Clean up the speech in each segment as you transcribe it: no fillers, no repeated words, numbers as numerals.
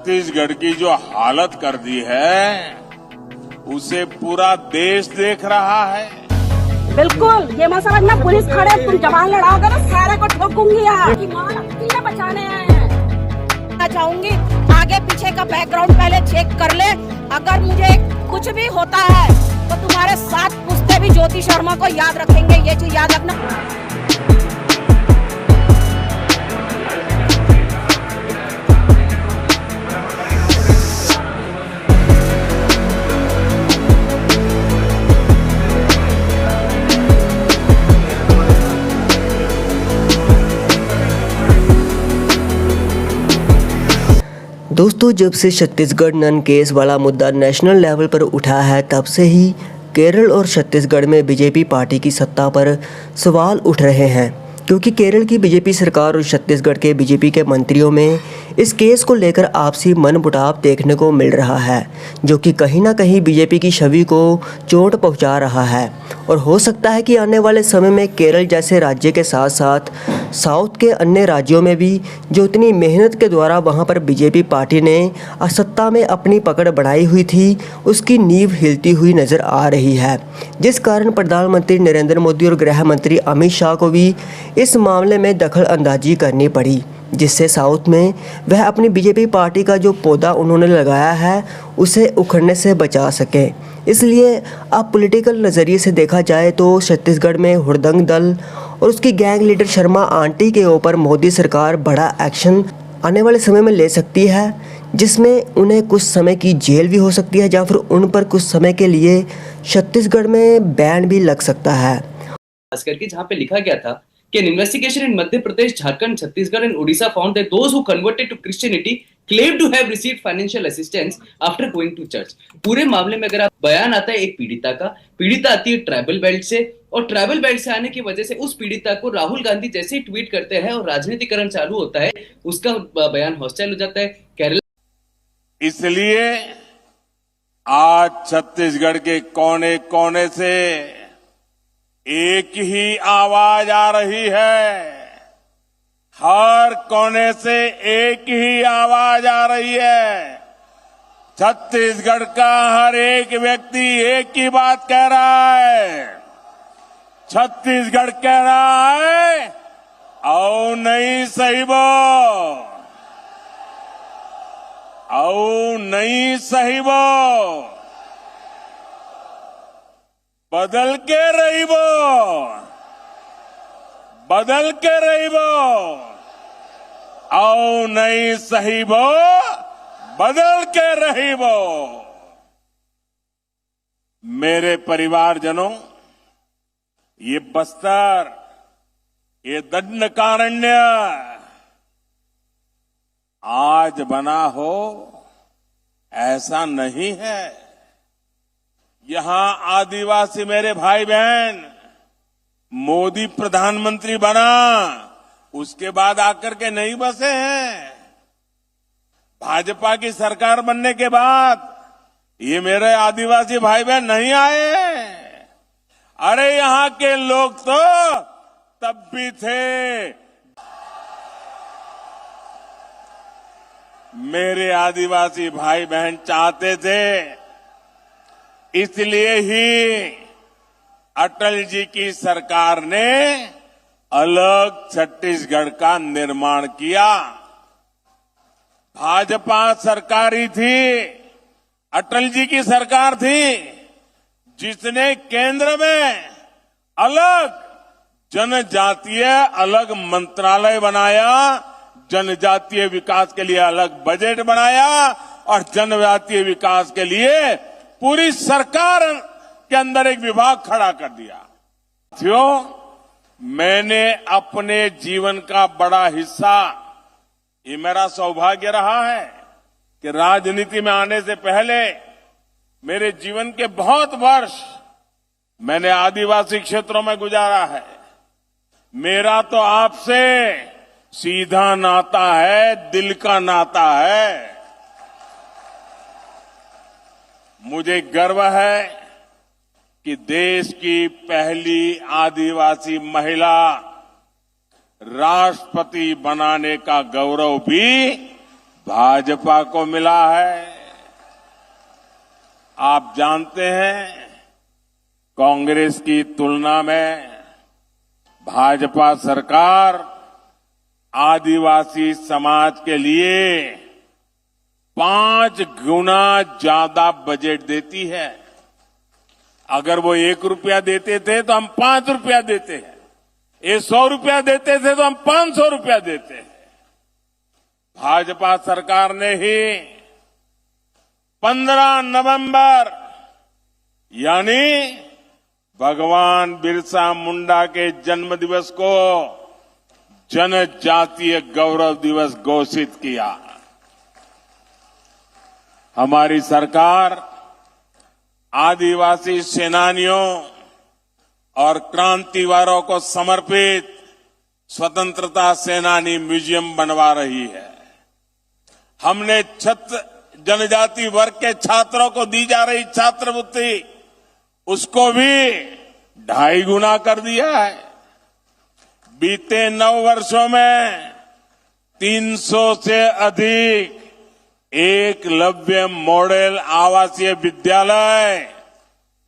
छत्तीसगढ़ की जो हालत कर दी है उसे पूरा देश देख रहा है। बिल्कुल, ये मत समझना पुलिस खड़े तुम जवान लड़ाओगे ना सारे को ठोकूंगी की मां लगती है बचाने आए हैं। मैं चाहूंगी आगे पीछे का बैकग्राउंड पहले चेक कर ले, अगर मुझे कुछ भी होता है तो तुम्हारे साथ पूछते भी ज्योति शर्मा को याद रखेंगे, ये चीज याद रखना। दोस्तों, जब से छत्तीसगढ़ नन केस वाला मुद्दा नेशनल लेवल पर उठा है तब से ही केरल और छत्तीसगढ़ में बीजेपी पार्टी की सत्ता पर सवाल उठ रहे हैं, क्योंकि केरल की बीजेपी सरकार और छत्तीसगढ़ के बीजेपी के मंत्रियों में इस केस को लेकर आपसी मनमुटाव देखने को मिल रहा है, जो कि कहीं ना कहीं बीजेपी की छवि को चोट पहुंचा रहा है। और हो सकता है कि आने वाले समय में केरल जैसे राज्य के साथ साथ साउथ के अन्य राज्यों में भी जो इतनी मेहनत के द्वारा वहां पर बीजेपी पार्टी ने सत्ता में अपनी पकड़ बढ़ाई हुई थी, उसकी नींव हिलती हुई नज़र आ रही है, जिस कारण प्रधानमंत्री नरेंद्र मोदी और गृह मंत्री अमित शाह को भी इस मामले में दखल अंदाजी करनी पड़ी, जिससे साउथ में वह अपनी बीजेपी पार्टी का जो पौधा उन्होंने लगाया है उसे उखड़ने से बचा सके। इसलिए अब पॉलिटिकल नज़रिए से देखा जाए तो छत्तीसगढ़ में हुड़दंग दल और उसकी गैंग लीडर शर्मा आंटी के ऊपर मोदी सरकार बड़ा एक्शन आने वाले समय में ले सकती है, जिसमें उन्हें कुछ समय की जेल भी हो सकती है या फिर उन पर कुछ समय के लिए छत्तीसगढ़ में बैन भी लग सकता है। खास करके जहाँ पे लिखा गया था कि an investigation in Madhya Pradesh, Jharkhand, Chhattisgarh and Odisha found that those who converted to Christianity claimed to have received financial assistance after going to church। पूरे मामले में अगर आप बयान आता है एक पीड़िता का, पीड़िता आती है ट्राइबल बेल्ट से और ट्राइबल बेल्ट से आने की वजह से उस पीड़िता को राहुल गांधी जैसे ही ट्वीट करते हैं और राजनीतिकरण चालू होता है, उसका बयान हॉस्टाइल हो जाता है। केरल इसलिए आज छत्तीसगढ़ के कोने कोने से एक ही आवाज आ रही है, हर कोने से एक ही आवाज आ रही है। छत्तीसगढ़ का हर एक व्यक्ति एक ही बात कह रहा है। छत्तीसगढ़ कह रहा है आओ नहीं सहिबो, आओ नहीं सहिबो, बदल के रहिबो, बदल के रहिबो, आओ नहीं सहिबो, बदल के रहिबो। मेरे परिवारजनों, ये बस्तर, ये दंडकारण्य आज बना हो ऐसा नहीं है। यहां आदिवासी मेरे भाई बहन, मोदी प्रधानमंत्री बना उसके बाद आकर के नहीं बसे हैं। भाजपा की सरकार बनने के बाद ये मेरे आदिवासी भाई बहन नहीं आए। अरे यहां के लोग तो तब भी थे। मेरे आदिवासी भाई बहन चाहते थे, इसलिए ही अटल जी की सरकार ने अलग छत्तीसगढ़ का निर्माण किया। भाजपा सरकारी थी, अटल जी की सरकार थी, जिसने केंद्र में अलग जनजातीय अलग मंत्रालय बनाया, जनजातीय विकास के लिए अलग बजट बनाया और जनजातीय विकास के लिए पूरी सरकार के अंदर एक विभाग खड़ा कर दिया। साथियों, मैंने अपने जीवन का बड़ा हिस्सा, ये मेरा सौभाग्य रहा है कि राजनीति में आने से पहले मेरे जीवन के बहुत वर्ष मैंने आदिवासी क्षेत्रों में गुजारा है। मेरा तो आपसे सीधा नाता है, दिल का नाता है। मुझे गर्व है कि देश की पहली आदिवासी महिला राष्ट्रपति बनाने का गौरव भी भाजपा को मिला है। आप जानते हैं कांग्रेस की तुलना में भाजपा सरकार आदिवासी समाज के लिए 5 गुना ज्यादा बजट देती है। अगर वो 1 रुपया देते थे तो हम 5 रुपया देते हैं, ये 100 रुपया देते थे तो हम 500 रुपया देते हैं। भाजपा सरकार ने ही 15 नवंबर यानी भगवान बिरसा मुंडा के जन्म दिवस को जनजातीय गौरव दिवस घोषित किया। हमारी सरकार आदिवासी सेनानियों और क्रांतिवारों को समर्पित स्वतंत्रता सेनानी म्यूजियम बनवा रही है। हमने जनजाति वर्ग के छात्रों को दी जा रही छात्रवृत्ति उसको भी 2.5 गुना कर दिया है। बीते 9 वर्षों में 300 से अधिक एकलव्य मॉडल आवासीय विद्यालय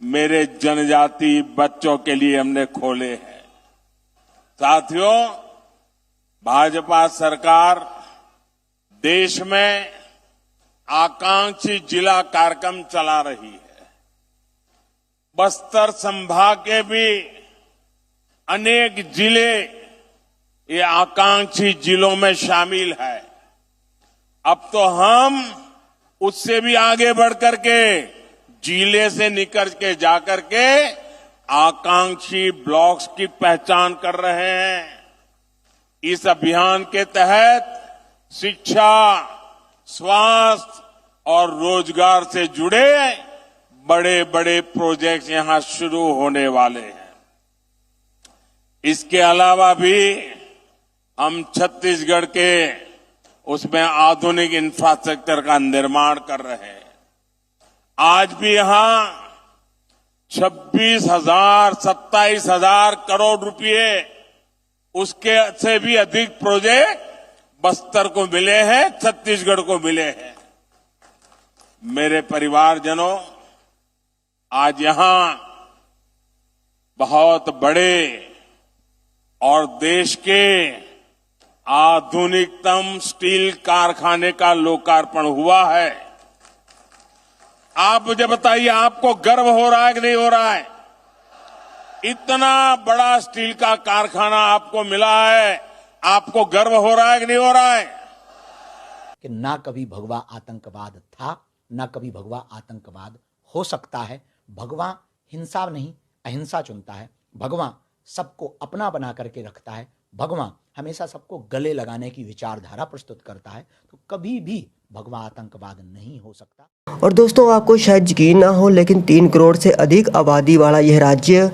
मेरे जनजाति बच्चों के लिए हमने खोले हैं। साथियों, भाजपा सरकार देश में आकांक्षी जिला कार्यक्रम चला रही है। बस्तर संभाग के भी अनेक जिले ये आकांक्षी जिलों में शामिल है। अब तो हम उससे भी आगे बढ़ करके जिले से निकल के जाकर के आकांक्षी ब्लॉक्स की पहचान कर रहे हैं। इस अभियान के तहत शिक्षा, स्वास्थ्य और रोजगार से जुड़े बड़े बड़े प्रोजेक्ट्स यहां शुरू होने वाले हैं। इसके अलावा भी हम छत्तीसगढ़ के उसमें आधुनिक इंफ्रास्ट्रक्चर का निर्माण कर रहे हैं। आज भी यहां 26,000, 27,000 करोड़ रुपए उसके से भी अधिक प्रोजेक्ट बस्तर को मिले हैं, छत्तीसगढ़ को मिले हैं। मेरे परिवारजनों, आज यहां बहुत बड़े और देश के आधुनिकतम स्टील कारखाने का लोकार्पण हुआ है। आप मुझे बताइए, आपको गर्व हो रहा है कि नहीं हो रहा है? इतना बड़ा स्टील का कारखाना आपको मिला है, आपको गर्व हो रहा है कि नहीं हो रहा है? कि ना कभी भगवा आतंकवाद था, ना कभी भगवा आतंकवाद हो सकता है। भगवान हिंसा नहीं, अहिंसा चुनता है। भगवान सबको अपना बना करके रखता है। भगवान हमेशा सबको गले लगाने की विचारधारा प्रस्तुत करता है। तो कभी भी भगवा आतंकवाद नहीं हो सकता। और दोस्तों, आपको शायद यकीन ना हो, लेकिन 3 करोड़ से अधिक आबादी वाला यह राज्य,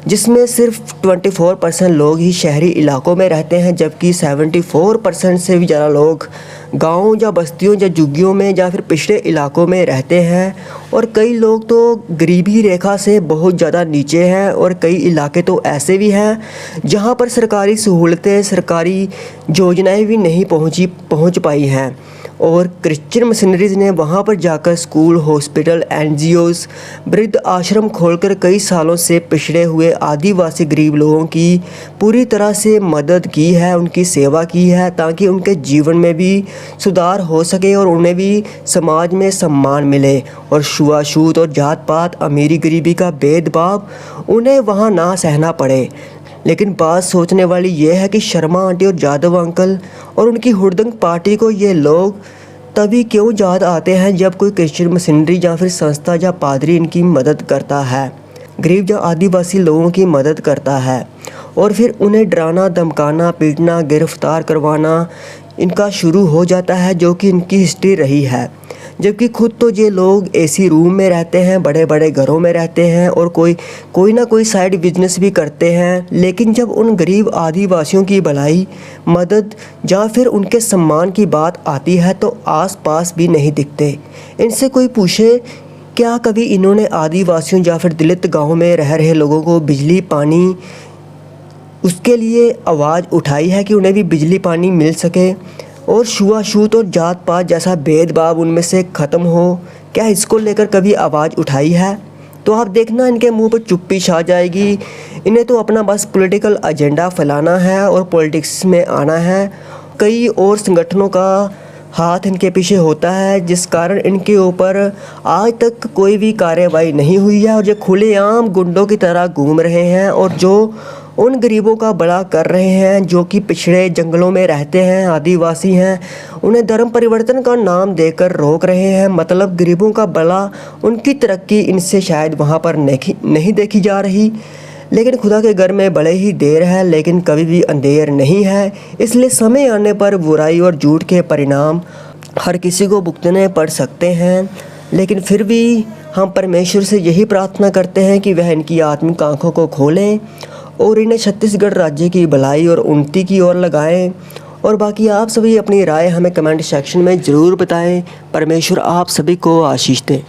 जिसमें सिर्फ 24% लोग ही शहरी इलाकों में रहते हैं, जबकि 74% से भी ज़्यादा लोग गाँव या बस्तियों या झुग्गियों में या फिर पिछड़े इलाकों में रहते हैं। और कई लोग तो गरीबी रेखा से बहुत ज़्यादा नीचे हैं, और कई इलाके तो ऐसे भी हैं जहां पर सरकारी सहूलतें, सरकारी योजनाएं भी नहीं पहुंच पाई हैं। और क्रिश्चियन मिशनरीज ने वहां पर जाकर स्कूल, हॉस्पिटल, एनजीओज, वृद्ध आश्रम खोलकर कई सालों से पिछड़े हुए आदिवासी गरीब लोगों की पूरी तरह से मदद की है, उनकी सेवा की है, ताकि उनके जीवन में भी सुधार हो सके और उन्हें भी समाज में सम्मान मिले और छुआछूत और जात पात, अमीरी गरीबी का भेदभाव उन्हें वहाँ ना सहना पड़े। लेकिन बात सोचने वाली यह है कि शर्मा आंटी और यादव अंकल और उनकी हुड़दंग पार्टी को ये लोग तभी क्यों याद आते हैं जब कोई क्रिश्चियन मिशनरी या फिर संस्था या पादरी इनकी मदद करता है, गरीब या आदिवासी लोगों की मदद करता है, और फिर उन्हें डराना, धमकाना, पीटना, गिरफ्तार करवाना इनका शुरू हो जाता है, जो कि इनकी हिस्ट्री रही है। जबकि खुद तो ये लोग एसी रूम में रहते हैं, बड़े बड़े घरों में रहते हैं और कोई ना कोई साइड बिजनेस भी करते हैं। लेकिन जब उन गरीब आदिवासियों की भलाई, मदद या फिर उनके सम्मान की बात आती है तो आस पास भी नहीं दिखते। इनसे कोई पूछे, क्या कभी इन्होंने आदिवासियों या फिर दलित गाँव में रह रहे लोगों को बिजली, पानी, उसके लिए आवाज़ उठाई है कि उन्हें भी बिजली पानी मिल सके? और छुआछूत और जात पात जैसा भेदभाव उनमें से ख़त्म हो। क्या इसको लेकर कभी आवाज़ उठाई है? तो आप देखना इनके मुंह पर चुप्पी छा जाएगी। इन्हें तो अपना बस पॉलिटिकल एजेंडा फैलाना है और पॉलिटिक्स में आना है। कई और संगठनों का हाथ इनके पीछे होता है, जिस कारण इनके ऊपर आज तक कोई भी कार्रवाई नहीं हुई है और ये खुलेआम गुंडों की तरह घूम रहे हैं और जो उन गरीबों का बड़ा कर रहे हैं जो कि पिछड़े जंगलों में रहते हैं, आदिवासी हैं, उन्हें धर्म परिवर्तन का नाम देकर रोक रहे हैं। मतलब गरीबों का भला, उनकी तरक्की इनसे शायद वहाँ पर नहीं देखी जा रही। लेकिन खुदा के घर में बड़े ही देर है लेकिन कभी भी अंधेर नहीं है। इसलिए समय आने पर बुराई और झूठ के परिणाम हर किसी को भुगतने पड़ सकते हैं। लेकिन फिर भी हम परमेश्वर से यही प्रार्थना करते हैं कि वह इनकी आत्मिक आँखों को खोलें और इन्हें छत्तीसगढ़ राज्य की भलाई और उन्नति की ओर लगाएं। और बाकी आप सभी अपनी राय हमें कमेंट सेक्शन में ज़रूर बताएं। परमेश्वर आप सभी को आशीष दे।